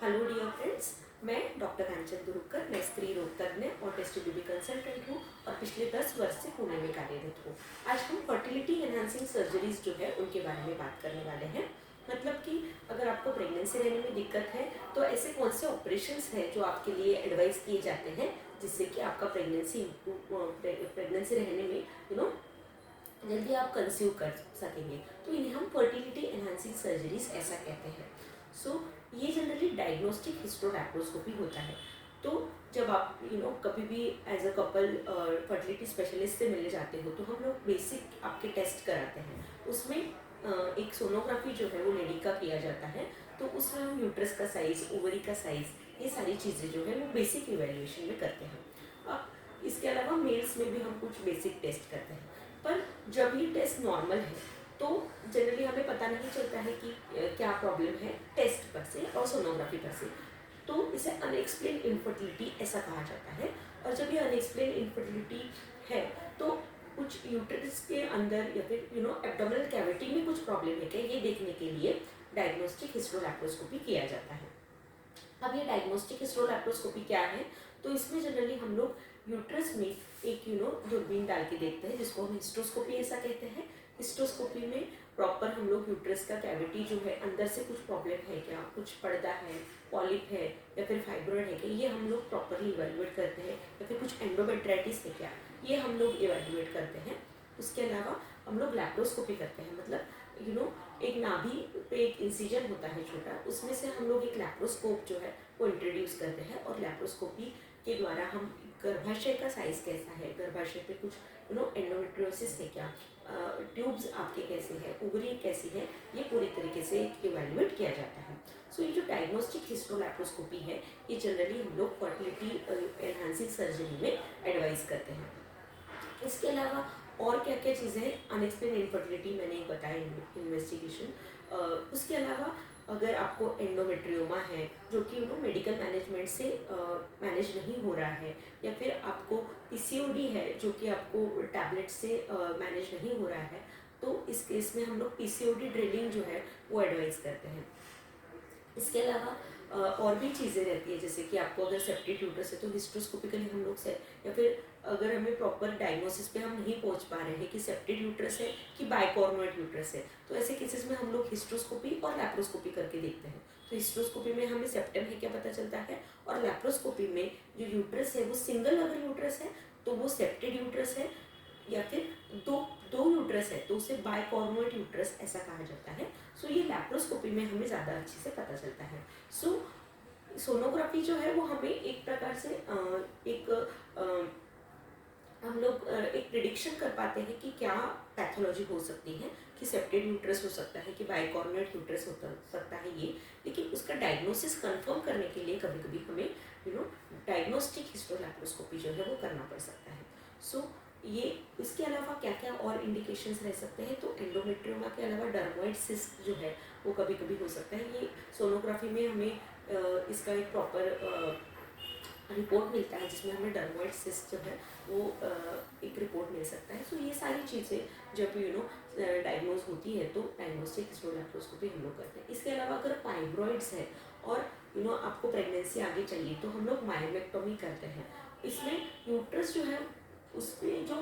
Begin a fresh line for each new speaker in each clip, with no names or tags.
Hello dear friends, मैं doctor कांचन गुरुकर, मैं स्त्री रोग तज्ञ और टेस्ट बेबी कंसल्टेंट हूँ और पिछले 10 वर्ष से पुणे में कार्यरत हूँ। आज हम फर्टिलिटी एनहांसिंग सर्जरीज जो है उनके बारे में बात करने वाले हैं। मतलब कि अगर आपको प्रेगनेंसी रहने में दिक्कत है तो ऐसे कौन से ऑपरेशंस हैं जो आपके लिए एडवाइस किए जाते हैं जिससे कि आपका प्रेगनेंसी रहने में जल्दी आप कंसीव कर सकेंगे। तो इन्हें हम फर्टिलिटी एनहांसिंग सर्जरीज ऐसा कहते हैं। ये जनरली डायग्नोस्टिक हिस्टोलैप्रोस्कोपी होता है। तो जब आप कभी भी as a couple fertility specialist से मिलने जाते हो तो हम लोग बेसिक आपके टेस्ट कराते हैं। उसमें एक सोनोग्राफी जो है वो लेडी का किया जाता है। तो उसमें हम यूट्रस का साइज़, ओवरी का साइज़, ये सारी चीज़ें जो है वो बेसिक इवेल्युएशन में करते हैं। अब इसके अलावा मेल्स में भी हम कुछ बेसिक टेस्ट करते हैं। पर जब ये टेस्ट नॉर्मल है तो जनरली हमें पता नहीं चलता है कि क्या प्रॉब्लम है टेस्ट पर से और सोनोग्राफी पर से। तो इसे अनएक्सप्लेन इनफर्टिलिटी ऐसा कहा जाता है। और जब ये अनएक्सप्लेन इनफर्टिलिटी है तो कुछ यूट्रस के अंदर या फिर एब्डोमिनल कैविटी में कुछ प्रॉब्लम है क्या, ये देखने के लिए डायग्नोस्टिक हिस्टोलैप्रोस्कोपी किया जाता है। अब ये डायग्नोस्टिक हिस्टोलैप्रोस्कोपी क्या है, तो इसमें जनरली हम लोग यूट्रस में एक दूरबीन डाल के देखते हैं जिसको हम हिस्टोस्कोपी ऐसा कहते हैं। हिस्टोस्कोपी में प्रॉपर हम लोग यूट्रस का कैविटी जो है अंदर से कुछ प्रॉब्लम है क्या, कुछ पर्दा है, पॉलिप है या फिर फाइब्रॉइड है क्या, ये हम लोग प्रॉपरली इवेल्युएट करते हैं। या फिर कुछ एंडोमेट्राइटिस है क्या, ये हम लोग इवेल्युएट करते हैं। उसके अलावा हम लोग लैप्रोस्कोपी करते हैं। मतलब एक नाभि पे एक इंसिजन होता है छोटा, उसमें से हम लोग एक लैप्रोस्कोप जो है वो इंट्रोड्यूस करते हैं। और लैप्रोस्कोपी के द्वारा हम गर्भाशय का साइज कैसा है, गर्भाशय पे कुछ एंडोमेट्रियोसिस है क्या, ट्यूब्स आपके कैसे हैं, ओवरी कैसी है, ये पूरी तरीके से इवेल्युएट किया जाता है। ये जो डायग्नोस्टिक हिस्टोलैप्रोस्कोपी है ये जनरली हम लोग फर्टिलिटी एनहांसिंग सर्जरी में एडवाइस करते हैं। इसके अलावा और क्या क्या चीज़ें हैं, अनएक्सप्लेन इनफर्टिलिटी मैंने बताया, इन्वेस्टिगेशन। उसके अलावा अगर आपको एंडोमेट्रियोमा है जो कि मेडिकल मैनेजमेंट से मैनेज नहीं हो रहा है, या फिर आपको पीसीओडी है जो कि आपको टैबलेट से मैनेज नहीं हो रहा है, तो इस केस में हम लोग पीसीओडी ड्रिलिंग जो है वो एडवाइस करते हैं। इसके अलावा और भी चीज़ें रहती है, जैसे कि आपको अगर सेप्टिक यूट्रस है तो हिस्टोस्कोपिकली हम लोग से, या फिर अगर हमें प्रॉपर डायग्नोसिस पे हम नहीं पहुंच पा रहे हैं कि सेप्टिक यूट्रस है कि बाइकॉर्नोइड यूट्रस है, तो ऐसे केसेस में हम लोग हिस्टोस्कोपी और लैप्रोस्कोपी करके देखते हैं। तो हिस्टोस्कोपी में हमें सेप्टम है क्या पता चलता है, और लैप्रोस्कोपी में जो यूट्रस है वो सिंगल अगर यूट्रस है तो वो सेप्टेड यूट्रस है, या फिर दो दो यूट्रस है तो उसे बाइकॉर्नोइड यूट्रस ऐसा कहा जाता है। ये लैप्रोस्कोपी में हमें ज़्यादा अच्छे से पता चलता है। सोनोग्राफी जो है वो हमें एक प्रकार से हम लोग एक प्रिडिक्शन कर पाते हैं कि क्या पैथोलॉजी हो सकती है, कि सेप्टेड यूट्रस हो सकता है कि बाइकॉर्नोइड यूट्रस हो सकता है ये। लेकिन उसका डायग्नोसिस कंफर्म करने के लिए कभी कभी हमें डायग्नोस्टिक हिस्टोलैप्रोस्कोपी जो है वो करना पड़ सकता है। ये इसके अलावा क्या क्या और इंडिकेशंस रह सकते हैं, तो एंडोमेट्रियोमा के अलावा डर्मोइड सिस्ट जो है वो कभी कभी हो सकता है। ये सोनोग्राफी में हमें इसका एक प्रॉपर रिपोर्ट मिलता है जिसमें हमें डर्मोइड सिस्ट जो है वो एक रिपोर्ट मिल सकता है। ये सारी चीज़ें जब डायग्नोज होती है तो डायग्नोस्टिक हिस्टोलैप्रोस्कोपी हम लोग करते हैं। इसके अलावा अगर फाइब्रॉइड्स है और आपको प्रेगनेंसी आगे चाहिए तो हम लोग मायोमेक्टोमी करते हैं। इसमें यूट्रस जो है उसमें जो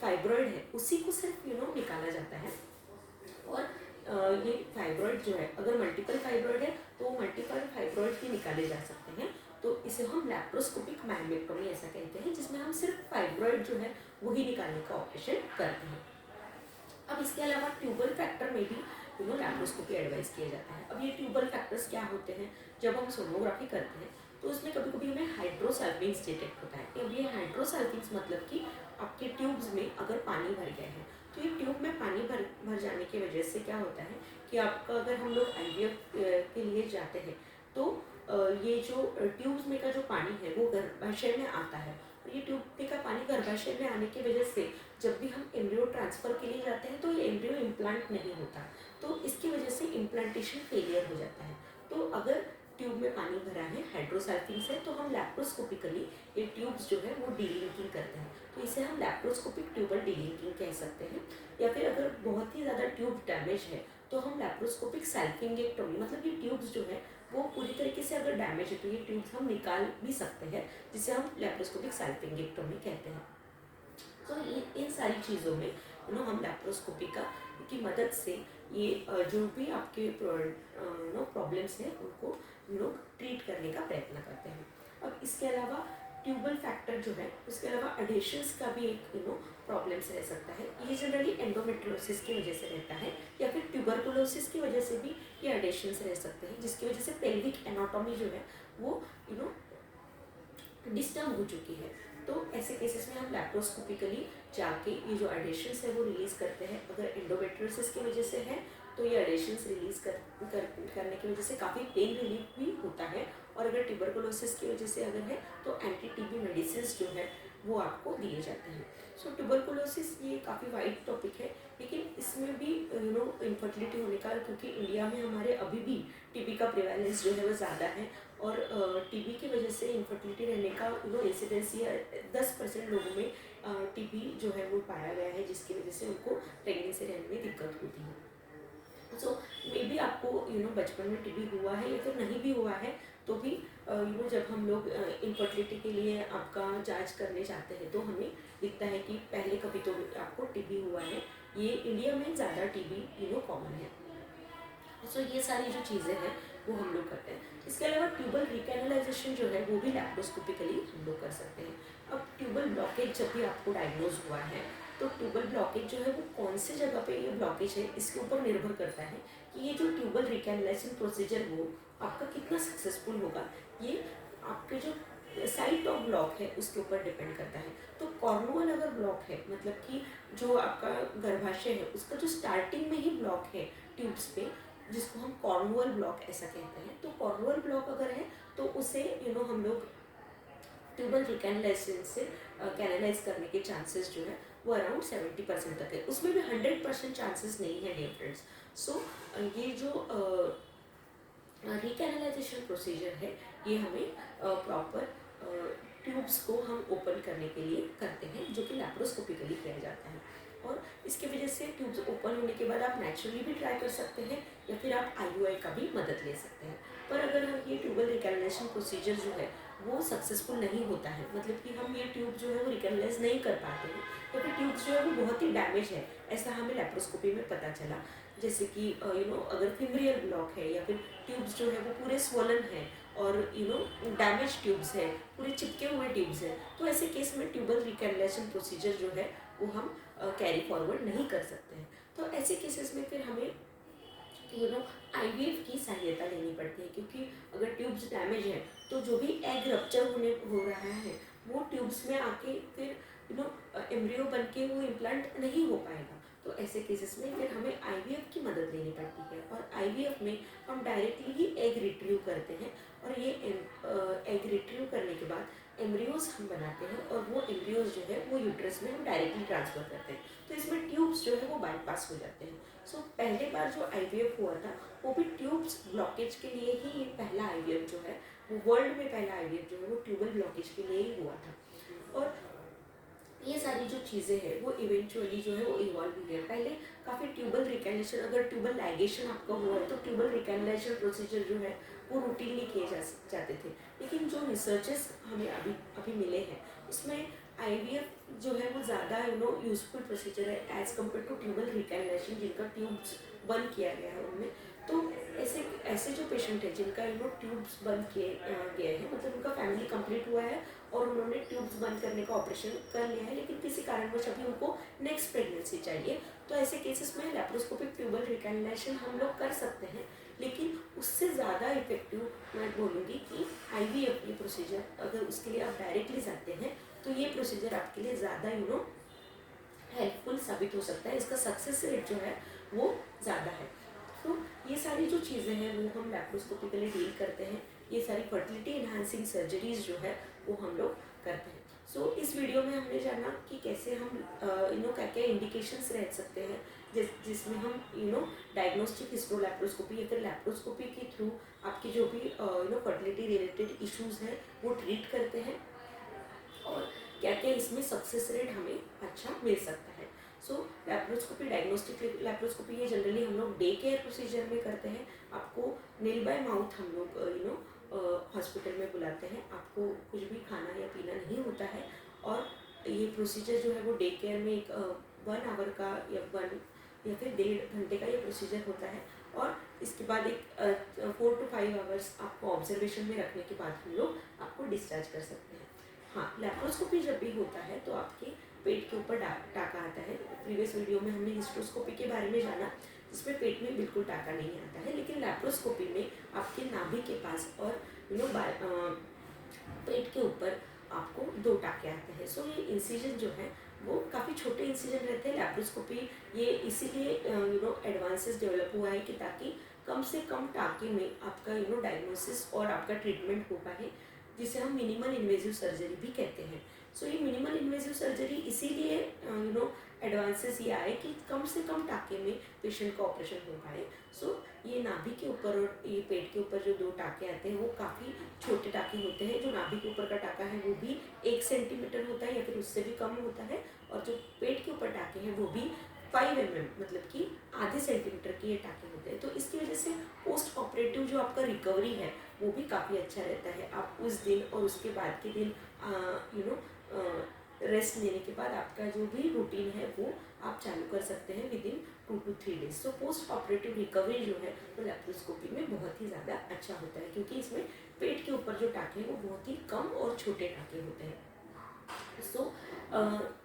फाइब्रॉइड है उसी को सिर्फ निकाला जाता है। और ये फाइब्रॉइड जो है अगर मल्टीपल फाइब्रॉइड है तो मल्टीपल फाइब्रॉइड भी निकाले जा सकते हैं। तो इसे हम लैप्रोस्कोपिक मायोमेक्टोमी ऐसा कहते हैं, जिसमें हम सिर्फ फाइब्रॉइड जो है वही निकालने का ऑपरेशन करते हैं। अब इसके अलावा ट्यूबल फैक्टर में भी लैप्रोस्कोपी एडवाइस किया जाता है। अब ये ट्यूबल फैक्टर्स क्या होते हैं, जब हम सोनोग्राफी करते हैं तो उसमें कभी कभी हमें हाइड्रोसल्फिन्स डिटेक्ट होता है। अब ये हाइड्रोसल्फिन्स मतलब कि आपके ट्यूब्स में अगर पानी भर गया है तो ये ट्यूब में पानी भर जाने की वजह से क्या होता है कि आपका अगर हम लोग आईवीएफ के लिए जाते हैं तो ये जो ट्यूब्स में का जो पानी है वो गर्भाशय में आता है। और ये ट्यूब में का पानी गर्भाशय में आने की वजह से जब भी हम एम्ब्रियो ट्रांसफ़र के लिए जाते हैं तो ये एम्ब्रियो इम्प्लांट नहीं होता, तो इसकी वजह से इम्प्लांटेशन फेलियर हो जाता है। तो अगर ट्यूब में पानी भरा है, हाइड्रोसल्फिन्स है, तो हम लैप्रोस्कोपिकली ये ट्यूब्स जो है वो डीलिंकिंग करते हैं। तो इसे हम लैप्रोस्कोपिक ट्यूबल डीलिंकिंग कह सकते हैं। या फिर अगर बहुत ही ज़्यादा ट्यूब डैमेज है तो हम लैप्रोस्कोपिक सैल्फिंगेक्टोमी, मतलब ये ट्यूब्स जो है वो पूरी तरीके से अगर डैमेज है तो ये ट्यूब्स हम निकाल भी सकते हैं, जिसे हम लैप्रोस्कोपिक सैल्पिंगेक्टोमी कहते हैं। तो इन सारी चीज़ों में हम लैप्रोस्कोपी की मदद से ये जो भी आपके प्रॉब्लम्स हैं उनको लोग ट्रीट करने का प्रयत्न करते हैं। अब इसके अलावा ट्यूबल फैक्टर जो है, उसके अलावा एडेशंस का भी एक प्रॉब्लम्स रह सकता है। ये जनरली एंडोमेट्रियोसिस की वजह से रहता है, या फिर ट्यूबरकुलोसिस की वजह से भी ये एडेशंस रह सकते हैं, जिसकी वजह से पेल्विक एनाटॉमी जो है वो डिस्टर्ब हो चुकी है। तो ऐसे केसेस में हम लैप्रोस्कोपिकली जाके ये जो एडेशंस है वो रिलीज़ करते हैं। अगर एंडोमेट्रियोसिस की वजह से है तो ये एडेशंस रिलीज़ करने की वजह से काफ़ी पेन रिलीफ भी होता है, और अगर ट्यूबरकुलोसिस की वजह से अगर है तो एंटी टीबी मेडिसिन जो है वो आपको दिए जाते हैं। सो ट्यूबरकुलोसिस ये काफ़ी वाइड टॉपिक है, लेकिन इसमें भी इनफर्टिलिटी होने का, क्योंकि इंडिया में हमारे अभी भी टीबी का प्रिवेलेंस जो है वो ज़्यादा है, और टीबी की वजह से इनफर्टिलिटी रहने का इंसिडेंस ये 10% लोगों में टीबी जो है वो पाया गया है, जिसकी वजह से उनको प्रेगनेंसी रहने में दिक्कत होती है। सो मे बी आपको बचपन में टीबी हुआ है या फिर नहीं भी हुआ है, तो भी जब हम लोग इनफर्टिलिटी के लिए आपका जांच करने जाते हैं तो हमें दिखता है कि पहले कभी तो आपको टीबी हुआ है। ये इंडिया में ज़्यादा टीबी कॉमन है। सो ये सारी जो चीज़ें हैं वो हम लोग करते हैं। इसके अलावा ट्यूबल रिकैनलाइजेशन जो है वो भी लैप्रोस्कोपिकली हम लोग कर सकते हैं। अब ट्यूबल ब्लॉकेज जब भी आपको डायग्नोज हुआ है, तो ट्यूबल ब्लॉकेज जो है वो कौन से जगह पे ये ब्लॉकेज है इसके ऊपर निर्भर करता है कि ये जो ट्यूबल रिकैनलाइजेशन प्रोसीजर वो आपका कितना सक्सेसफुल होगा। ये आपके जो साइट ऑफ ब्लॉक है उसके ऊपर डिपेंड करता है। तो कॉर्नुअल अगर ब्लॉक है, मतलब कि जो आपका गर्भाशय है उसका जो स्टार्टिंग में ही ब्लॉक है ट्यूब्स पे, जिसको हम कॉर्नुअल ब्लॉक ऐसा कहते हैं, तो कॉर्नुअल ब्लॉक अगर है तो उसे हम लोग ट्यूबल रिकैनलाइजेशन से कैनलाइज करने के चांसेस जो है वो अराउंड 70% तक है। उसमें भी 100% चांसेस नहीं है डियर फ्रेंड्स। सो ये जो रिकैनलाइजेशन प्रोसीजर है ये हमें प्रॉपर ट्यूब्स को हम ओपन करने के लिए करते हैं, जो कि लैप्रोस्कोपिकली किया जाता है। और इसकी वजह से ट्यूब्स ओपन होने के बाद आप नेचुरली भी ट्राई कर सकते हैं, या फिर आप आईयूआई का भी मदद ले सकते हैं। पर अगर हम ये ट्यूबल रिकैनलाइजेशन प्रोसीजर जो है वो सक्सेसफुल नहीं होता है, मतलब कि हम ये ट्यूब जो है वो रिकैनलाइज नहीं कर पाते हैं, तो फिर ट्यूब्स जो है वो बहुत ही डैमेज है, ऐसा हमें लैप्रोस्कोपी में पता चला। जैसे कि अगर फिमरियल ब्लॉक है, या फिर ट्यूब्स जो है वो पूरे स्वोलन है, और डैमेज ट्यूब्स है, पूरे चिपके हुए ट्यूब्स है, तो ऐसे केस में ट्यूबल रिकैनलाइजेशन प्रोसीजर जो है वो हम कैरी फॉरवर्ड नहीं कर सकते हैं। तो ऐसे केसेस में फिर हमें आईवीएफ की सहायता लेनी पड़ती है, क्योंकि अगर ट्यूब्स डैमेज है तो जो भी एग रप्चर हो रहा है वो ट्यूब्स में आके फिर एम्ब्रियो बन के वो इम्प्लांट नहीं हो पाएगा। तो ऐसे केसेस में फिर हमें आईवीएफ की मदद लेनी पड़ती है, और आईवीएफ में हम डायरेक्टली ही एग रिट्रीव करते हैं, और ये एग रिट्रीव करने के बाद एम्ब्रियोज हम बनाते हैं, और वो एम्ब्रियोज जो है वो यूट्रस में हम डायरेक्टली ट्रांसफ़र करते हैं। तो इसमें ट्यूब्स जो है वो बाईपास हो जाते हैं। सो पहले बार जो आईवीएफ हुआ था वो भी ट्यूब्स ब्लॉकेज के लिए ही, ये पहला आईवीएफ जो है वो वर्ल्ड में पहला आईवीएफ जो है वो ट्यूबल ब्लॉकेज के लिए ही हुआ था। और ये सारी जो चीज़ें हैं वो इवेंचुअली जो है वो इवॉल्व हुई है। पहले काफ़ी ट्यूबल रिकैनलाइजेशन, अगर ट्यूबल लाइगेशन आपका हुआ है तो ट्यूबल रिकैनलाइजेशन प्रोसीजर जो है वो रूटीनली किए जाते थे, लेकिन जो रिसर्चेस हमें अभी मिले हैं उसमें आईवीएफ जो है वो ज़्यादा यूजफुल प्रोसीजर है एज़ कम्पेयर टू ट्यूबल रिकैनलाइजेशन, जिनका ट्यूब्स बंद किया गया है उनमें। तो ऐसे ऐसे जो पेशेंट है जिनका ट्यूब्स बंद किए गए हैं, मतलब उनका फैमिली कंप्लीट हुआ है और उन्होंने ट्यूब्स बंद करने का ऑपरेशन कर लिया है, लेकिन किसी कारणवश अभी उनको नेक्स्ट प्रेगनेंसी चाहिए, तो ऐसे केसेस में लैप्रोस्कोपिक ट्यूबल रिकैनलाइजेशन हम लोग कर सकते हैं। लेकिन उससे ज़्यादा इफेक्टिव मैं बोलूँगी कि आईवीएफ ये प्रोसीजर, अगर उसके लिए आप डायरेक्टली जाते हैं तो ये प्रोसीजर आपके लिए ज़्यादा हेल्पफुल साबित हो सकता है, इसका सक्सेस रेट जो है वो ज़्यादा है। तो ये सारी जो चीज़ें हैं वो हम लैप्रोस्कोपिकली डील करते हैं। ये सारी फर्टिलिटी इन्हांसिंग सर्जरीज जो है वो हम लोग करते हैं। सो इस वीडियो में हमने जाना कि कैसे हम क्या क्या इंडिकेशंस रह सकते हैं जिसमें हम डायग्नोस्टिक हिस्टोलैप्रोस्कोपी या फिर लैप्रोस्कोपी के थ्रू आपकी जो भी फर्टिलिटी रिलेटेड इश्यूज़ हैं वो ट्रीट करते हैं, और क्या क्या इसमें सक्सेस रेट हमें अच्छा मिल सकता है। सो लैप्रोस्कोपी, डायग्नोस्टिक लैप्रोस्कोपी ये जनरली हम लोग डे केयर प्रोसीजर में करते हैं। आपको नील बाय माउथ हम लोग हॉस्पिटल में बुलाते हैं, आपको कुछ भी खाना या पीना नहीं होता है। और ये प्रोसीजर जो है वो डे केयर में एक 1 आवर का या 1 या फिर 1.5 घंटे का ये प्रोसीजर होता है। और इसके बाद एक 4 to 5 आवर्स आपको ऑब्जर्वेशन में रखने के बाद हम लोग आपको डिस्चार्ज कर सकते हैं। हाँ, लैप्रोस्कोपी जब भी होता है तो आपके पेट के ऊपर टाका आता है। प्रीवियस वीडियो में हमने हिस्ट्रोस्कोपी के बारे में जाना, जिसमें पेट में बिल्कुल टाका नहीं आता है, लेकिन लैप्रोस्कोपी में आपके नाभि के पास और पेट के ऊपर आपको 2 टाके आते हैं। सो ये इंसिजन जो है वो काफ़ी छोटे इंसिजन रहते हैं। लैप्रोस्कोपी ये इसीलिए एडवांसेस डेवलप हुआ है कि ताकि कम से कम टाके में आपका डायग्नोसिस और आपका ट्रीटमेंट हो पाए, जिसे हम मिनिमल इन्वेजिव सर्जरी भी कहते हैं। सो ये मिनिमल इन्वेजिव सर्जरी इसीलिए एडवांसेस ये आए कि कम से कम टाके में पेशेंट का ऑपरेशन हो पाए। सो ये नाभि के ऊपर और ये पेट के ऊपर जो 2 टाके आते हैं वो काफ़ी छोटे टाके होते हैं। जो नाभि के ऊपर का टाका है वो भी 1 सेंटीमीटर होता है या फिर उससे भी कम होता है, और जो पेट के ऊपर टाके हैं वो भी 5 mm मतलब कि आधे सेंटीमीटर के ये टाके होते हैं। तो इसकी वजह से पोस्ट ऑपरेटिव जो आपका रिकवरी है वो भी काफ़ी अच्छा रहता है। आप उस दिन और उसके बाद के दिन रेस्ट लेने के बाद आपका जो भी रूटीन है वो आप चालू कर सकते हैं within 2 to 3 days. So post operative recovery जो है वो लैप्रोस्कोपी में बहुत ही ज़्यादा अच्छा होता है, क्योंकि इसमें पेट के ऊपर जो टाके हैं वो बहुत ही कम और छोटे टाके होते हैं। सो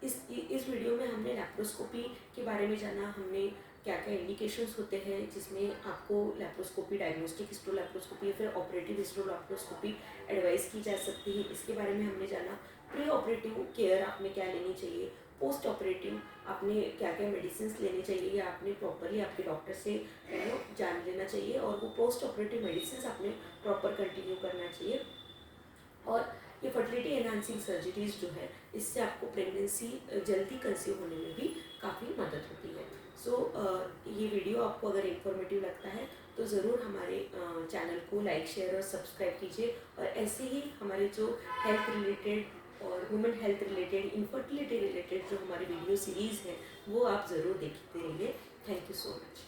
इस वीडियो में हमने लैप्रोस्कोपी के बारे में जाना, हमने क्या क्या इंडिकेशंस होते हैं जिसमें आपको लैप्रोस्कोपी, डायग्नोस्टिक हिस्ट्रोलैप्रोस्कोपी या फिर ऑपरेटिव हिस्ट्रोलैप्रोस्कोपी एडवाइस की जा सकती है, इसके बारे में हमने जाना। प्री ऑपरेटिव केयर आपने क्या लेनी चाहिए, पोस्ट ऑपरेटिव आपने क्या क्या मेडिसिन लेनी चाहिए या आपने प्रॉपरली आपके डॉक्टर से जान लेना चाहिए, और वो पोस्ट ऑपरेटिव मेडिसिन आपने प्रॉपर कंटिन्यू करना चाहिए। और ये फर्टिलिटी एनहांसिंग सर्जरीज जो है इससे आपको प्रेगनेंसी जल्दी कंसीव होने में भी काफ़ी मदद होती है। सो ये वीडियो आपको अगर इन्फॉर्मेटिव लगता है तो ज़रूर हमारे चैनल को लाइक, शेयर और सब्सक्राइब कीजिए, और ऐसे ही हमारे जो हेल्थ रिलेटेड और women health related, infertility related जो हमारी वीडियो सीरीज़ है वो आप ज़रूर देखते रहिए। Thank you so much.